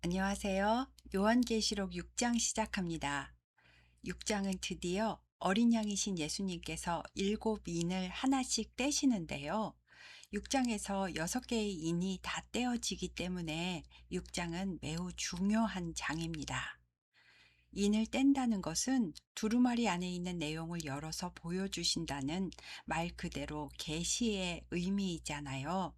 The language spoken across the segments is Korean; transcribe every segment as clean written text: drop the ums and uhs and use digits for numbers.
안녕하세요. 요한계시록 6장 시작합니다. 6장은 드디어 어린 양이신 예수님께서 일곱 인을 하나씩 떼시는데요. 6장에서 6개의 인이 다 떼어지기 때문에 6장은 매우 중요한 장입니다. 인을 뗀다는 것은 두루마리 안에 있는 내용을 열어서 보여주신다는 말 그대로 계시의 의미이잖아요.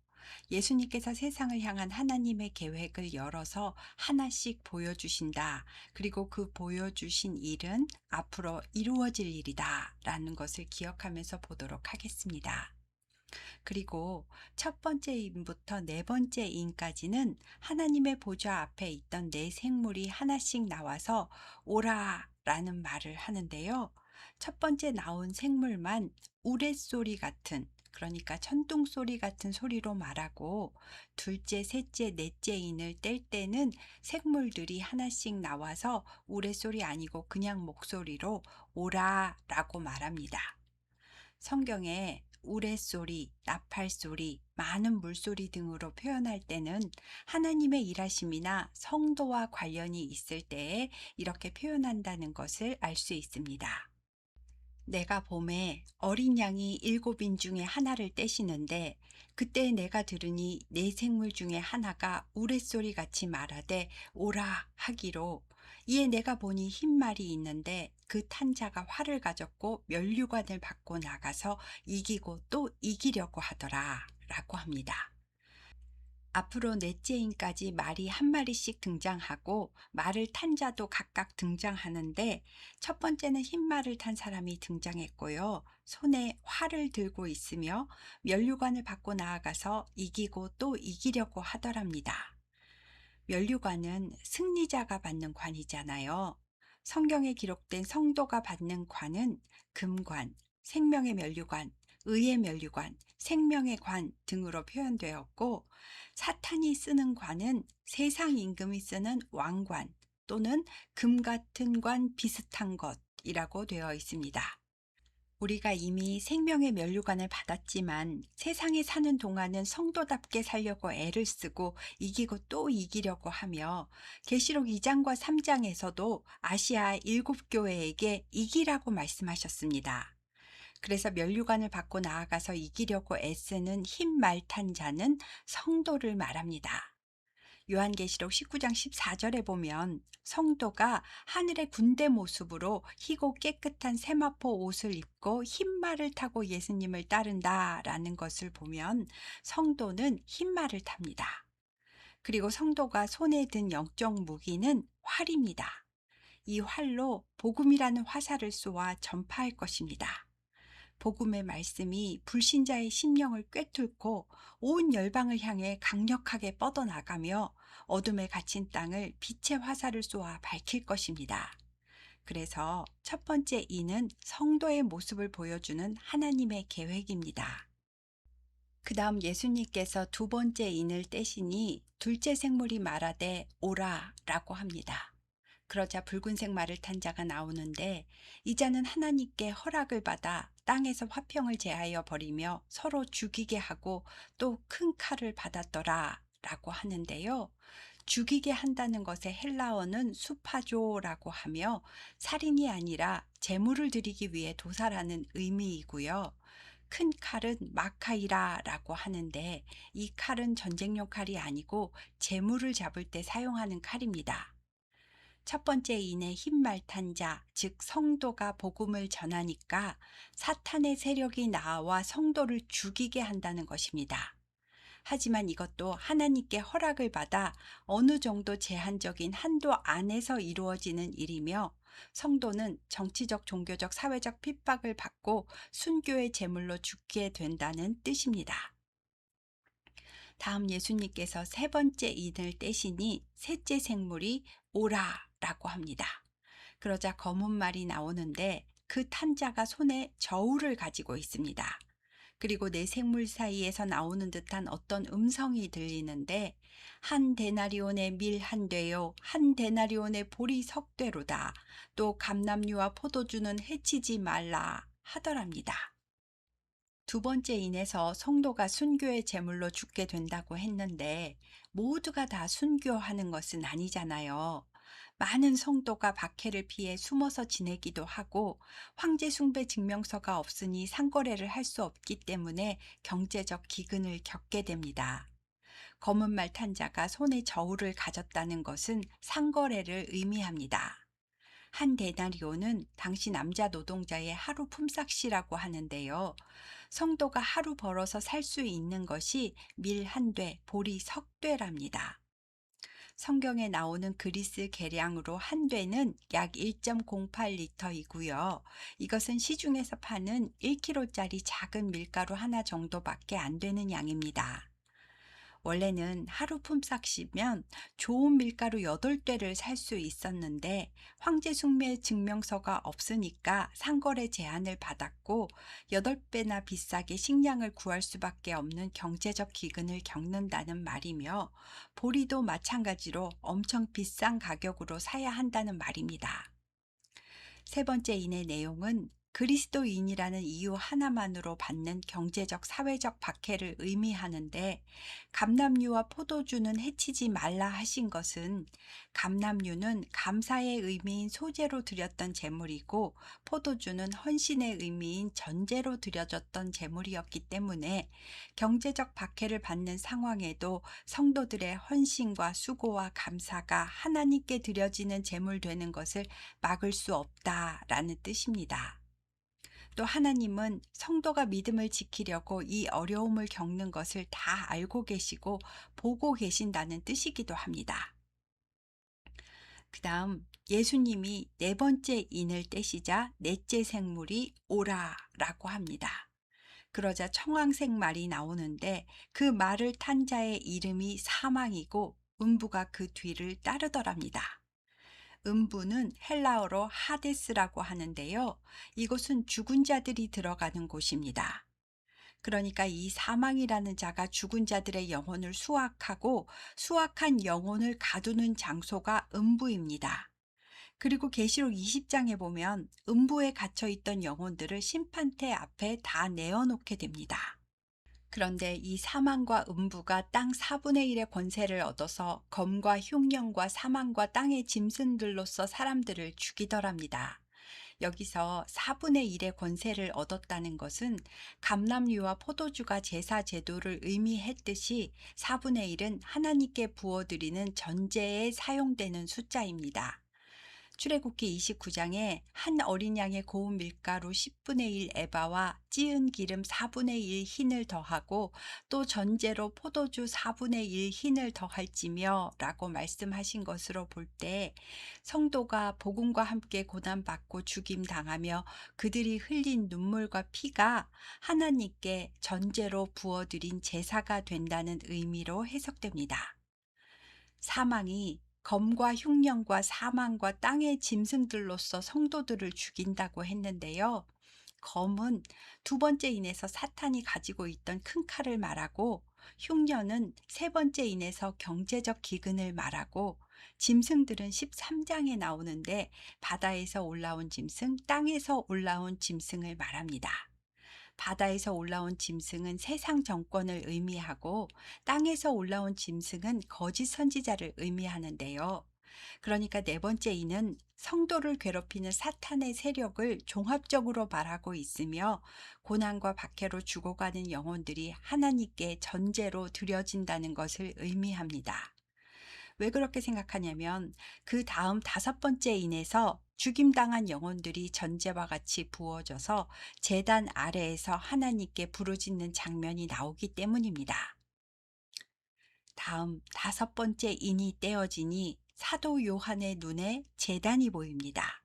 예수님께서 세상을 향한 하나님의 계획을 열어서 하나씩 보여주신다. 그리고 그 보여주신 일은 앞으로 이루어질 일이다. 라는 것을 기억하면서 보도록 하겠습니다. 그리고 첫 번째 인부터 네 번째 인까지는 하나님의 보좌 앞에 있던 네 생물이 하나씩 나와서 오라 라는 말을 하는데요. 첫 번째 나온 생물만 우레소리 같은, 그러니까 천둥소리 같은 소리로 말하고, 둘째, 셋째, 넷째 인을 뗄 때는 생물들이 하나씩 나와서 우레소리 아니고 그냥 목소리로 오라 라고 말합니다. 성경에 우레소리, 나팔소리, 많은 물소리 등으로 표현할 때는 하나님의 일하심이나 성도와 관련이 있을 때에 이렇게 표현한다는 것을 알 수 있습니다. 내가 봄에 어린 양이 일곱 인 중에 하나를 떼시는데 그때 내가 들으니 네 생물 중에 하나가 우레소리 같이 말하되 오라 하기로, 이에 내가 보니 흰 말이 있는데 그 탄 자가 활을 가졌고 면류관을 받고 나가서 이기고 또 이기려고 하더라 라고 합니다. 앞으로 넷째 인까지 말이 한 마리씩 등장하고 말을 탄 자도 각각 등장하는데, 첫 번째는 흰 말을 탄 사람이 등장했고요. 손에 활을 들고 있으며 면류관을 받고 나아가서 이기고 또 이기려고 하더랍니다. 면류관은 승리자가 받는 관이잖아요. 성경에 기록된 성도가 받는 관은 금관, 생명의 면류관, 의의 면류관, 생명의 관 등으로 표현되었고, 사탄이 쓰는 관은 세상 임금이 쓰는 왕관 또는 금 같은 관 비슷한 것이라고 되어 있습니다. 우리가 이미 생명의 면류관을 받았지만 세상에 사는 동안은 성도답게 살려고 애를 쓰고 이기고 또 이기려고 하며, 계시록 2장과 3장에서도 아시아 7교회에게 이기라고 말씀하셨습니다. 그래서 면류관을 받고 나아가서 이기려고 애쓰는 흰 말 탄 자는 성도를 말합니다. 요한계시록 19장 14절에 보면 성도가 하늘의 군대 모습으로 희고 깨끗한 세마포 옷을 입고 흰 말을 타고 예수님을 따른다라는 것을 보면 성도는 흰 말을 탑니다. 그리고 성도가 손에 든 영적 무기는 활입니다. 이 활로 복음이라는 화살을 쏘아 전파할 것입니다. 복음의 말씀이 불신자의 심령을 꿰뚫고 온 열방을 향해 강력하게 뻗어나가며 어둠에 갇힌 땅을 빛의 화살을 쏘아 밝힐 것입니다. 그래서 첫 번째 이는 성도의 모습을 보여주는 하나님의 계획입니다. 그 다음 예수님께서 두 번째 인을 떼시니 둘째 생물이 말하되 오라 라고 합니다. 그러자 붉은색 말을 탄 자가 나오는데, 이 자는 하나님께 허락을 받아 땅에서 화평을 제하여 버리며 서로 죽이게 하고 또 큰 칼을 받았더라 라고 하는데요. 죽이게 한다는 것의 헬라어는 수파조라고 하며 살인이 아니라 제물을 드리기 위해 도살하는 의미이고요. 큰 칼은 마카이라라고 하는데, 이 칼은 전쟁용 칼이 아니고 제물을 잡을 때 사용하는 칼입니다. 첫 번째 인의 흰말 탄 자, 즉 성도가 복음을 전하니까 사탄의 세력이 나와 성도를 죽이게 한다는 것입니다. 하지만 이것도 하나님께 허락을 받아 어느 정도 제한적인 한도 안에서 이루어지는 일이며, 성도는 정치적, 종교적, 사회적 핍박을 받고 순교의 제물로 죽게 된다는 뜻입니다. 다음 예수님께서 세 번째 인을 떼시니 셋째 생물이 오라 라고 합니다. 그러자 검은 말이 나오는데 그 탄자가 손에 저울을 가지고 있습니다. 그리고 네 생물 사이에서 나오는 듯한 어떤 음성이 들리는데, 한 데나리온의 밀 한 되요, 한 데나리온의 보리 석 되로다. 또 감람류와 포도주는 해치지 말라 하더랍니다. 두 번째 인에서 성도가 순교의 제물로 죽게 된다고 했는데, 모두가 다 순교하는 것은 아니잖아요. 많은 성도가 박해를 피해 숨어서 지내기도 하고 황제 숭배 증명서가 없으니 상거래를 할 수 없기 때문에 경제적 기근을 겪게 됩니다. 검은 말 탄 자가 손에 저울을 가졌다는 것은 상거래를 의미합니다. 한 데나리오는 당시 남자 노동자의 하루 품삯이라고 하는데요. 성도가 하루 벌어서 살 수 있는 것이 밀 한 돼, 보리 석 되랍니다. 성경에 나오는 그리스 계량으로 한 되는 약 1.08리터이고요. 이것은 시중에서 파는 1kg짜리 작은 밀가루 하나 정도밖에 안 되는 양입니다. 원래는 하루 품삯이면 좋은 밀가루 8대를 살 수 있었는데 황제 숭배 증명서가 없으니까 상거래 제한을 받았고 8배나 비싸게 식량을 구할 수밖에 없는 경제적 기근을 겪는다는 말이며 보리도 마찬가지로 엄청 비싼 가격으로 사야 한다는 말입니다. 세 번째 인의 내용은 그리스도인이라는 이유 하나만으로 받는 경제적, 사회적 박해를 의미하는데 감람류와 포도주는 해치지 말라 하신 것은 감람류는 감사의 의미인 소재로 드렸던 제물이고 포도주는 헌신의 의미인 전제로 드려졌던 제물이었기 때문에 경제적 박해를 받는 상황에도 성도들의 헌신과 수고와 감사가 하나님께 드려지는 제물 되는 것을 막을 수 없다라는 뜻입니다. 또 하나님은 성도가 믿음을 지키려고 이 어려움을 겪는 것을 다 알고 계시고 보고 계신다는 뜻이기도 합니다. 그 다음 예수님이 네 번째 인을 떼시자 넷째 생물이 오라라고 합니다. 그러자 청황색 말이 나오는데 그 말을 탄 자의 이름이 사망이고 음부가 그 뒤를 따르더랍니다. 음부는 헬라어로 하데스라고 하는데요. 이곳은 죽은 자들이 들어가는 곳입니다. 그러니까 이 사망이라는 자가 죽은 자들의 영혼을 수확하고 수확한 영혼을 가두는 장소가 음부입니다. 그리고 계시록 20장에 보면 음부에 갇혀 있던 영혼들을 심판대 앞에 다 내어놓게 됩니다. 그런데 이 사망과 음부가 땅 4분의 1의 권세를 얻어서 검과 흉령과 사망과 땅의 짐승들로서 사람들을 죽이더랍니다. 여기서 4분의 1의 권세를 얻었다는 것은 감람류와 포도주가 제사 제도를 의미했듯이 4분의 1은 하나님께 부어드리는 전제에 사용되는 숫자입니다. 출애굽기 29장에 한 어린 양의 고운 밀가루 10분의 1 에바와 찌은 기름 4분의 1 흰을 더하고 또 전제로 포도주 4분의 1 흰을 더할지며 라고 말씀하신 것으로 볼 때 성도가 복음과 함께 고난받고 죽임당하며 그들이 흘린 눈물과 피가 하나님께 전제로 부어드린 제사가 된다는 의미로 해석됩니다. 사망이 검과 흉령과 사망과 땅의 짐승들로서 성도들을 죽인다고 했는데요. 검은 두 번째 인에서 사탄이 가지고 있던 큰 칼을 말하고 흉년은 세 번째 인에서 경제적 기근을 말하고 짐승들은 13장에 나오는데 바다에서 올라온 짐승, 땅에서 올라온 짐승을 말합니다. 바다에서 올라온 짐승은 세상 정권을 의미하고 땅에서 올라온 짐승은 거짓 선지자를 의미하는데요. 그러니까 네 번째 이는 성도를 괴롭히는 사탄의 세력을 종합적으로 말하고 있으며 고난과 박해로 죽어가는 영혼들이 하나님께 전제로 드려진다는 것을 의미합니다. 왜 그렇게 생각하냐면 그 다음 다섯 번째 인에서 죽임당한 영혼들이 전제와 같이 부어져서 제단 아래에서 하나님께 부르짖는 장면이 나오기 때문입니다. 다음 다섯 번째 인이 떼어지니 사도 요한의 눈에 제단이 보입니다.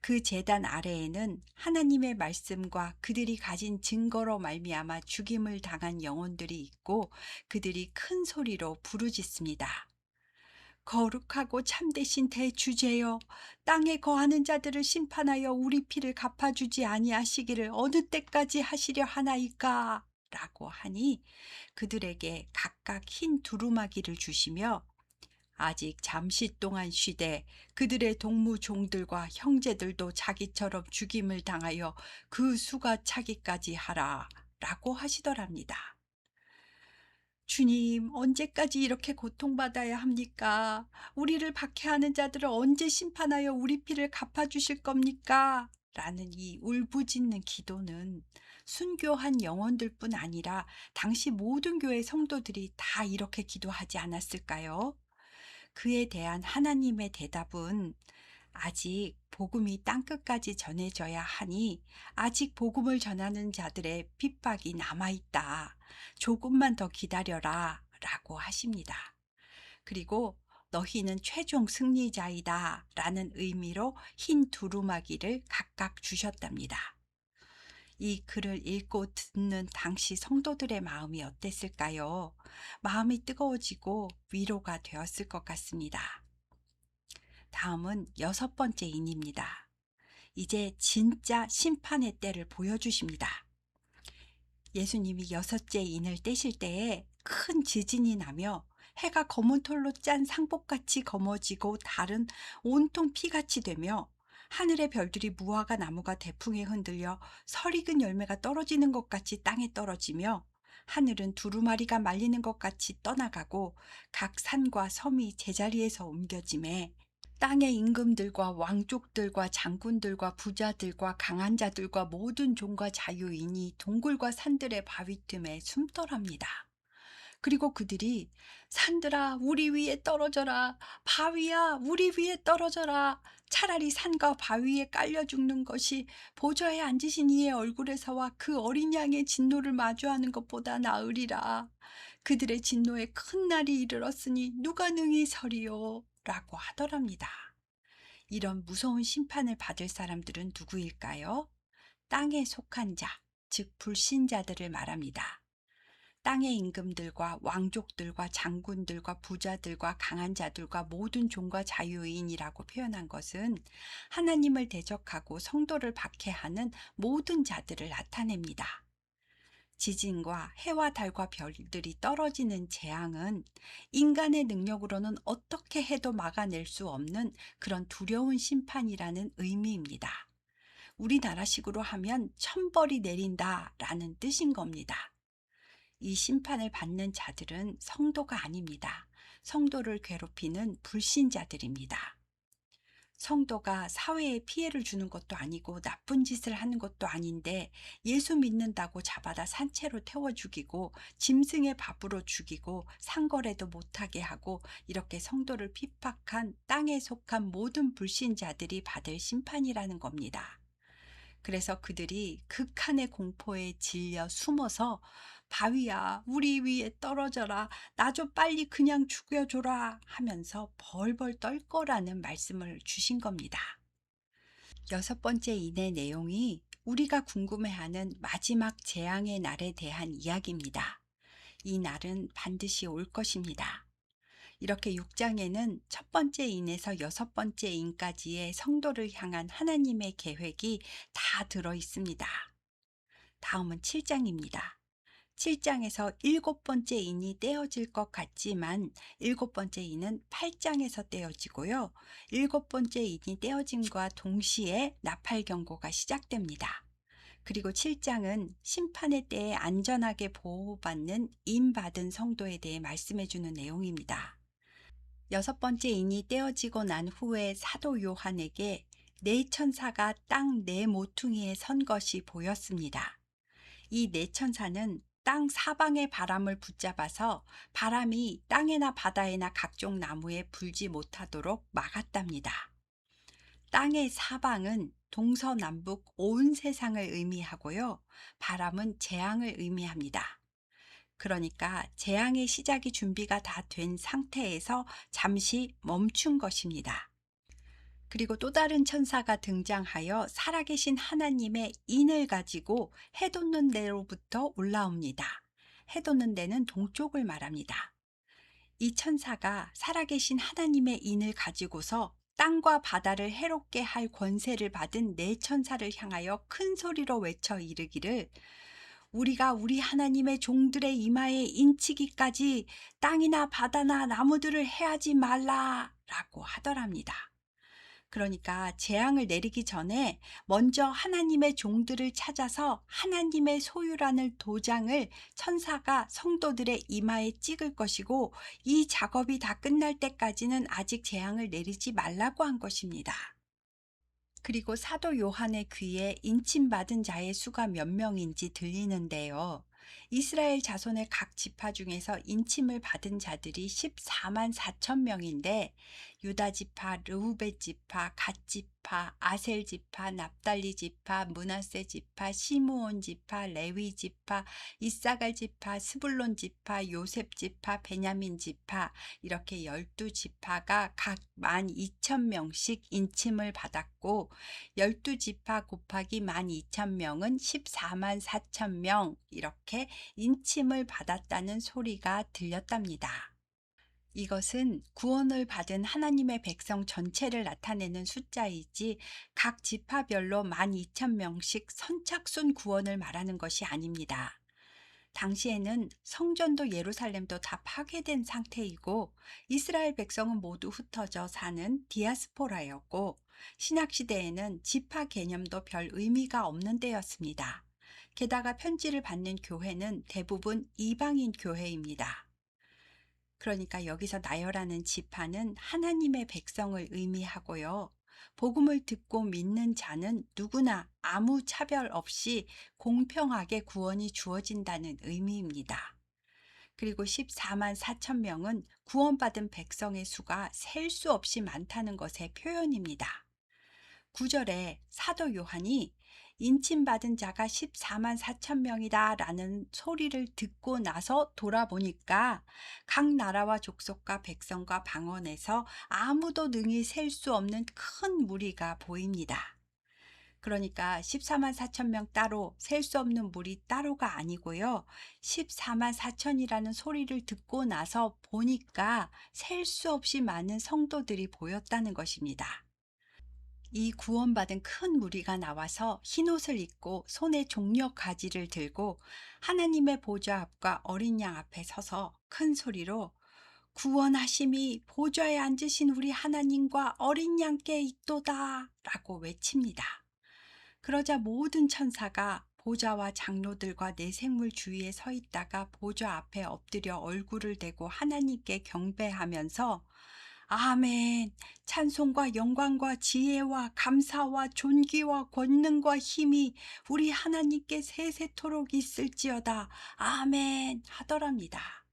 그 제단 아래에는 하나님의 말씀과 그들이 가진 증거로 말미암아 죽임을 당한 영혼들이 있고 그들이 큰 소리로 부르짖습니다. 거룩하고 참되신 대주제여, 땅에 거하는 자들을 심판하여 우리 피를 갚아주지 아니하시기를 어느 때까지 하시려 하나이까? 라고 하니 그들에게 각각 흰 두루마기를 주시며 아직 잠시 동안 쉬되 그들의 동무 종들과 형제들도 자기처럼 죽임을 당하여 그 수가 차기까지 하라 라고 하시더랍니다. 주님, 언제까지 이렇게 고통받아야 합니까? 우리를 박해하는 자들을 언제 심판하여 우리 피를 갚아주실 겁니까? 라는 이 울부짖는 기도는 순교한 영혼들뿐 아니라 당시 모든 교회 성도들이 다 이렇게 기도하지 않았을까요? 그에 대한 하나님의 대답은 아직 복음이 땅끝까지 전해져야 하니 아직 복음을 전하는 자들의 핍박이 남아있다. 조금만 더 기다려라. 라고 하십니다. 그리고 너희는 최종 승리자이다. 라는 의미로 흰 두루마기를 각각 주셨답니다. 이 글을 읽고 듣는 당시 성도들의 마음이 어땠을까요? 마음이 뜨거워지고 위로가 되었을 것 같습니다. 다음은 여섯 번째 인입니다. 이제 진짜 심판의 때를 보여주십니다. 예수님이 여섯째 인을 떼실 때에 큰 지진이 나며 해가 검은 털로 짠 상복같이 검어지고 달은 온통 피같이 되며 하늘의 별들이 무화과 나무가 대풍에 흔들려 설익은 열매가 떨어지는 것 같이 땅에 떨어지며 하늘은 두루마리가 말리는 것 같이 떠나가고 각 산과 섬이 제자리에서 옮겨짐에 땅의 임금들과 왕족들과 장군들과 부자들과 강한 자들과 모든 종과 자유인이 동굴과 산들의 바위 틈에 숨더랍니다. 그리고 그들이 산들아 우리 위에 떨어져라, 바위야 우리 위에 떨어져라, 차라리 산과 바위에 깔려 죽는 것이 보좌에 앉으신 이의 얼굴에서와 그 어린 양의 진노를 마주하는 것보다 나으리라. 그들의 진노에 큰 날이 이르렀으니 누가 능히 서리요 라고 하더랍니다. 이런 무서운 심판을 받을 사람들은 누구일까요? 땅에 속한 자, 즉 불신자들을 말합니다. 땅의 임금들과 왕족들과 장군들과 부자들과 강한 자들과 모든 종과 자유인이라고 표현한 것은 하나님을 대적하고 성도를 박해하는 모든 자들을 나타냅니다. 지진과 해와 달과 별들이 떨어지는 재앙은 인간의 능력으로는 어떻게 해도 막아낼 수 없는 그런 두려운 심판이라는 의미입니다. 우리나라식으로 하면 천벌이 내린다라는 뜻인 겁니다. 이 심판을 받는 자들은 성도가 아닙니다. 성도를 괴롭히는 불신자들입니다. 성도가 사회에 피해를 주는 것도 아니고 나쁜 짓을 하는 것도 아닌데 예수 믿는다고 잡아다 산채로 태워 죽이고 짐승의 밥으로 죽이고 상거래도 못하게 하고 이렇게 성도를 핍박한 땅에 속한 모든 불신자들이 받을 심판이라는 겁니다. 그래서 그들이 극한의 공포에 질려 숨어서 바위야 우리 위에 떨어져라, 나 좀 빨리 그냥 죽여줘라 하면서 벌벌 떨 거라는 말씀을 주신 겁니다. 여섯 번째 인의 내용이 우리가 궁금해하는 마지막 재앙의 날에 대한 이야기입니다. 이 날은 반드시 올 것입니다. 이렇게 6장에는 첫 번째 인에서 여섯 번째 인까지의 성도를 향한 하나님의 계획이 다 들어 있습니다. 다음은 7장입니다. 7장에서 일곱 번째 인이 떼어질 것 같지만 일곱 번째 인은 8장에서 떼어지고요. 일곱 번째 인이 떼어짐과 동시에 나팔 경고가 시작됩니다. 그리고 7장은 심판의 때에 안전하게 보호받는 인 받은 성도에 대해 말씀해 주는 내용입니다. 여섯 번째 인이 떼어지고 난 후에 사도 요한에게 네 천사가 땅 네 모퉁이에 선 것이 보였습니다. 이 네 천사는 땅 사방의 바람을 붙잡아서 바람이 땅에나 바다에나 각종 나무에 불지 못하도록 막았답니다. 땅의 사방은 동서남북 온 세상을 의미하고요. 바람은 재앙을 의미합니다. 그러니까 재앙의 시작이 준비가 다 된 상태에서 잠시 멈춘 것입니다. 그리고 또 다른 천사가 등장하여 살아계신 하나님의 인을 가지고 해돋는 데로부터 올라옵니다. 해돋는 데는 동쪽을 말합니다. 이 천사가 살아계신 하나님의 인을 가지고서 땅과 바다를 해롭게 할 권세를 받은 네 천사를 향하여 큰 소리로 외쳐 이르기를 우리가 우리 하나님의 종들의 이마에 인치기까지 땅이나 바다나 나무들을 해하지 말라 라고 하더랍니다. 그러니까 재앙을 내리기 전에 먼저 하나님의 종들을 찾아서 하나님의 소유라는 도장을 천사가 성도들의 이마에 찍을 것이고, 이 작업이 다 끝날 때까지는 아직 재앙을 내리지 말라고 한 것입니다. 그리고 사도 요한의 귀에 인침받은 자의 수가 몇 명인지 들리는데요. 이스라엘 자손의 각 지파 중에서 인침을 받은 자들이 14만 4천 명인데, 유다 지파, 르후벳 지파, 갓 지파, 아셀 지파, 납달리 지파, 므낫세 지파, 시므온 지파, 레위 지파, 이사갈 지파, 스불론 지파, 요셉 지파, 베냐민 지파, 이렇게 12지파가 각 12,000명씩 인침을 받았고, 12지파 곱하기 12,000명은 14만 4천 명, 이렇게 인침을 받았다는 소리가 들렸답니다. 이것은 구원을 받은 하나님의 백성 전체를 나타내는 숫자이지, 각 지파별로 12,000명씩 선착순 구원을 말하는 것이 아닙니다. 당시에는 성전도 예루살렘도 다 파괴된 상태이고, 이스라엘 백성은 모두 흩어져 사는 디아스포라였고, 신약시대에는 지파 개념도 별 의미가 없는 때였습니다. 게다가 편지를 받는 교회는 대부분 이방인 교회입니다. 그러니까 여기서 나열하는 지파는 하나님의 백성을 의미하고요. 복음을 듣고 믿는 자는 누구나 아무 차별 없이 공평하게 구원이 주어진다는 의미입니다. 그리고 14만 4천 명은 구원받은 백성의 수가 셀 수 없이 많다는 것의 표현입니다. 9절에 사도 요한이 인침받은 자가 14만 4천 명이다 라는 소리를 듣고 나서 돌아보니까 각 나라와 족속과 백성과 방언에서 아무도 능히 셀 수 없는 큰 무리가 보입니다. 그러니까 14만 4천 명 따로, 셀 수 없는 무리 따로가 아니고요. 14만 4천이라는 소리를 듣고 나서 보니까 셀 수 없이 많은 성도들이 보였다는 것입니다. 이 구원받은 큰 무리가 나와서 흰옷을 입고 손에 종려 가지를 들고 하나님의 보좌 앞과 어린 양 앞에 서서 큰 소리로 구원하심이 보좌에 앉으신 우리 하나님과 어린 양께 있도다 라고 외칩니다. 그러자 모든 천사가 보좌와 장로들과 네 생물 주위에 서 있다가 보좌 앞에 엎드려 얼굴을 대고 하나님께 경배하면서 아멘. 찬송과 영광과 지혜와 감사와 존귀와 권능과 힘이 우리 하나님께 세세토록 있을지어다. 아멘. 하더랍니다.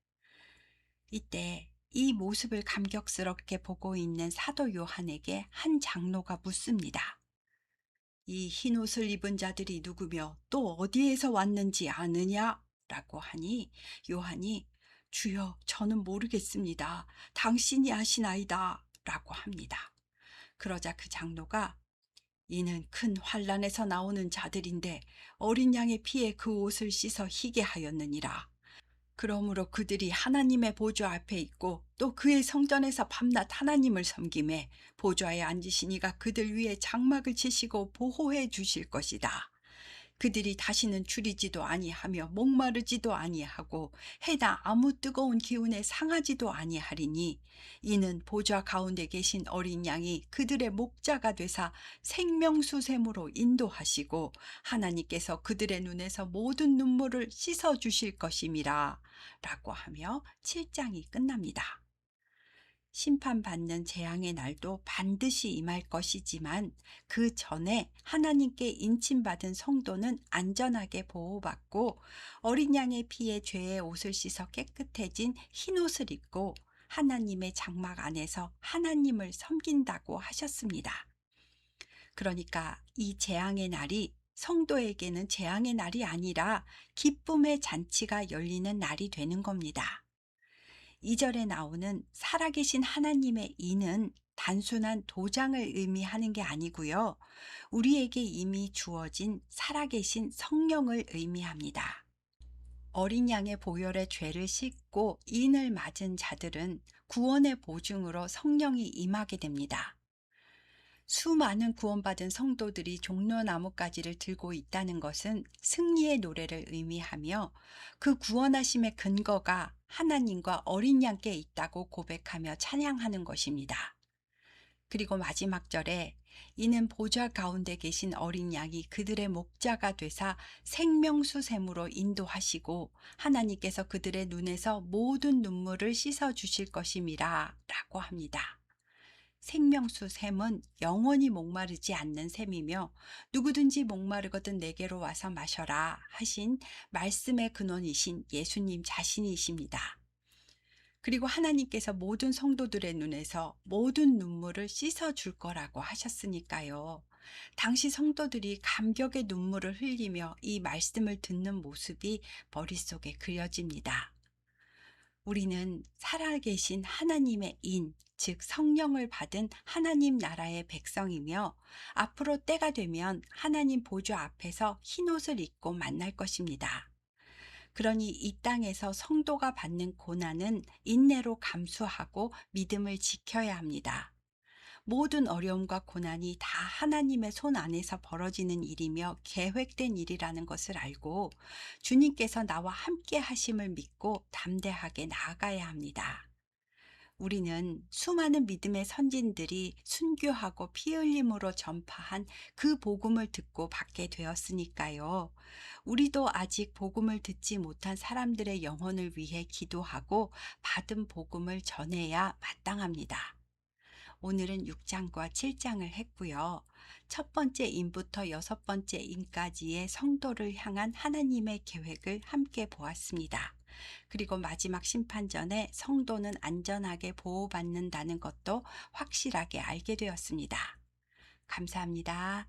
이때 이 모습을 감격스럽게 보고 있는 사도 요한에게 한 장로가 묻습니다. 이 흰 옷을 입은 자들이 누구며 또 어디에서 왔는지 아느냐? 라고 하니 요한이 주여 저는 모르겠습니다. 당신이 아시나이다. 라고 합니다. 그러자 그 장로가 이는 큰 환란에서 나오는 자들인데 어린 양의 피에 그 옷을 씻어 희게 하였느니라. 그러므로 그들이 하나님의 보좌 앞에 있고 또 그의 성전에서 밤낮 하나님을 섬김에 보좌에 앉으신 이가 그들 위에 장막을 치시고 보호해 주실 것이다. 그들이 다시는 줄이지도 아니하며 목마르지도 아니하고 해나 아무 뜨거운 기운에 상하지도 아니하리니 이는 보좌 가운데 계신 어린 양이 그들의 목자가 되사 생명수샘으로 인도하시고 하나님께서 그들의 눈에서 모든 눈물을 씻어 주실 것임이라 라고 하며 7장이 끝납니다. 심판받는 재앙의 날도 반드시 임할 것이지만 그 전에 하나님께 인침받은 성도는 안전하게 보호받고 어린 양의 피에 죄의 옷을 씻어 깨끗해진 흰 옷을 입고 하나님의 장막 안에서 하나님을 섬긴다고 하셨습니다. 그러니까 이 재앙의 날이 성도에게는 재앙의 날이 아니라 기쁨의 잔치가 열리는 날이 되는 겁니다. 2절에 나오는 살아계신 하나님의 이는 단순한 도장을 의미하는 게 아니고요. 우리에게 이미 주어진 살아계신 성령을 의미합니다. 어린 양의 보혈의 죄를 씻고 인을 맞은 자들은 구원의 보증으로 성령이 임하게 됩니다. 수많은 구원받은 성도들이 종려나뭇가지를 들고 있다는 것은 승리의 노래를 의미하며 그 구원하심의 근거가 하나님과 어린 양께 있다고 고백하며 찬양하는 것입니다. 그리고 마지막 절에 이는 보좌 가운데 계신 어린 양이 그들의 목자가 되사 생명수 샘으로 인도하시고 하나님께서 그들의 눈에서 모든 눈물을 씻어 주실 것임이라 라고 합니다. 생명수 샘은 영원히 목마르지 않는 샘이며 누구든지 목마르거든 내게로 와서 마셔라 하신 말씀의 근원이신 예수님 자신이십니다. 그리고 하나님께서 모든 성도들의 눈에서 모든 눈물을 씻어 줄 거라고 하셨으니까요. 당시 성도들이 감격의 눈물을 흘리며 이 말씀을 듣는 모습이 머릿속에 그려집니다. 우리는 살아계신 하나님의 인, 즉 성령을 받은 하나님 나라의 백성이며 앞으로 때가 되면 하나님 보좌 앞에서 흰옷을 입고 만날 것입니다. 그러니 이 땅에서 성도가 받는 고난은 인내로 감수하고 믿음을 지켜야 합니다. 모든 어려움과 고난이 다 하나님의 손 안에서 벌어지는 일이며 계획된 일이라는 것을 알고 주님께서 나와 함께 하심을 믿고 담대하게 나아가야 합니다. 우리는 수많은 믿음의 선진들이 순교하고 피 흘림으로 전파한 그 복음을 듣고 받게 되었으니까요. 우리도 아직 복음을 듣지 못한 사람들의 영혼을 위해 기도하고 받은 복음을 전해야 마땅합니다. 오늘은 6장과 7장을 했고요. 첫 번째 인부터 여섯 번째 인까지의 성도를 향한 하나님의 계획을 함께 보았습니다. 그리고 마지막 심판 전에 성도는 안전하게 보호받는다는 것도 확실하게 알게 되었습니다. 감사합니다.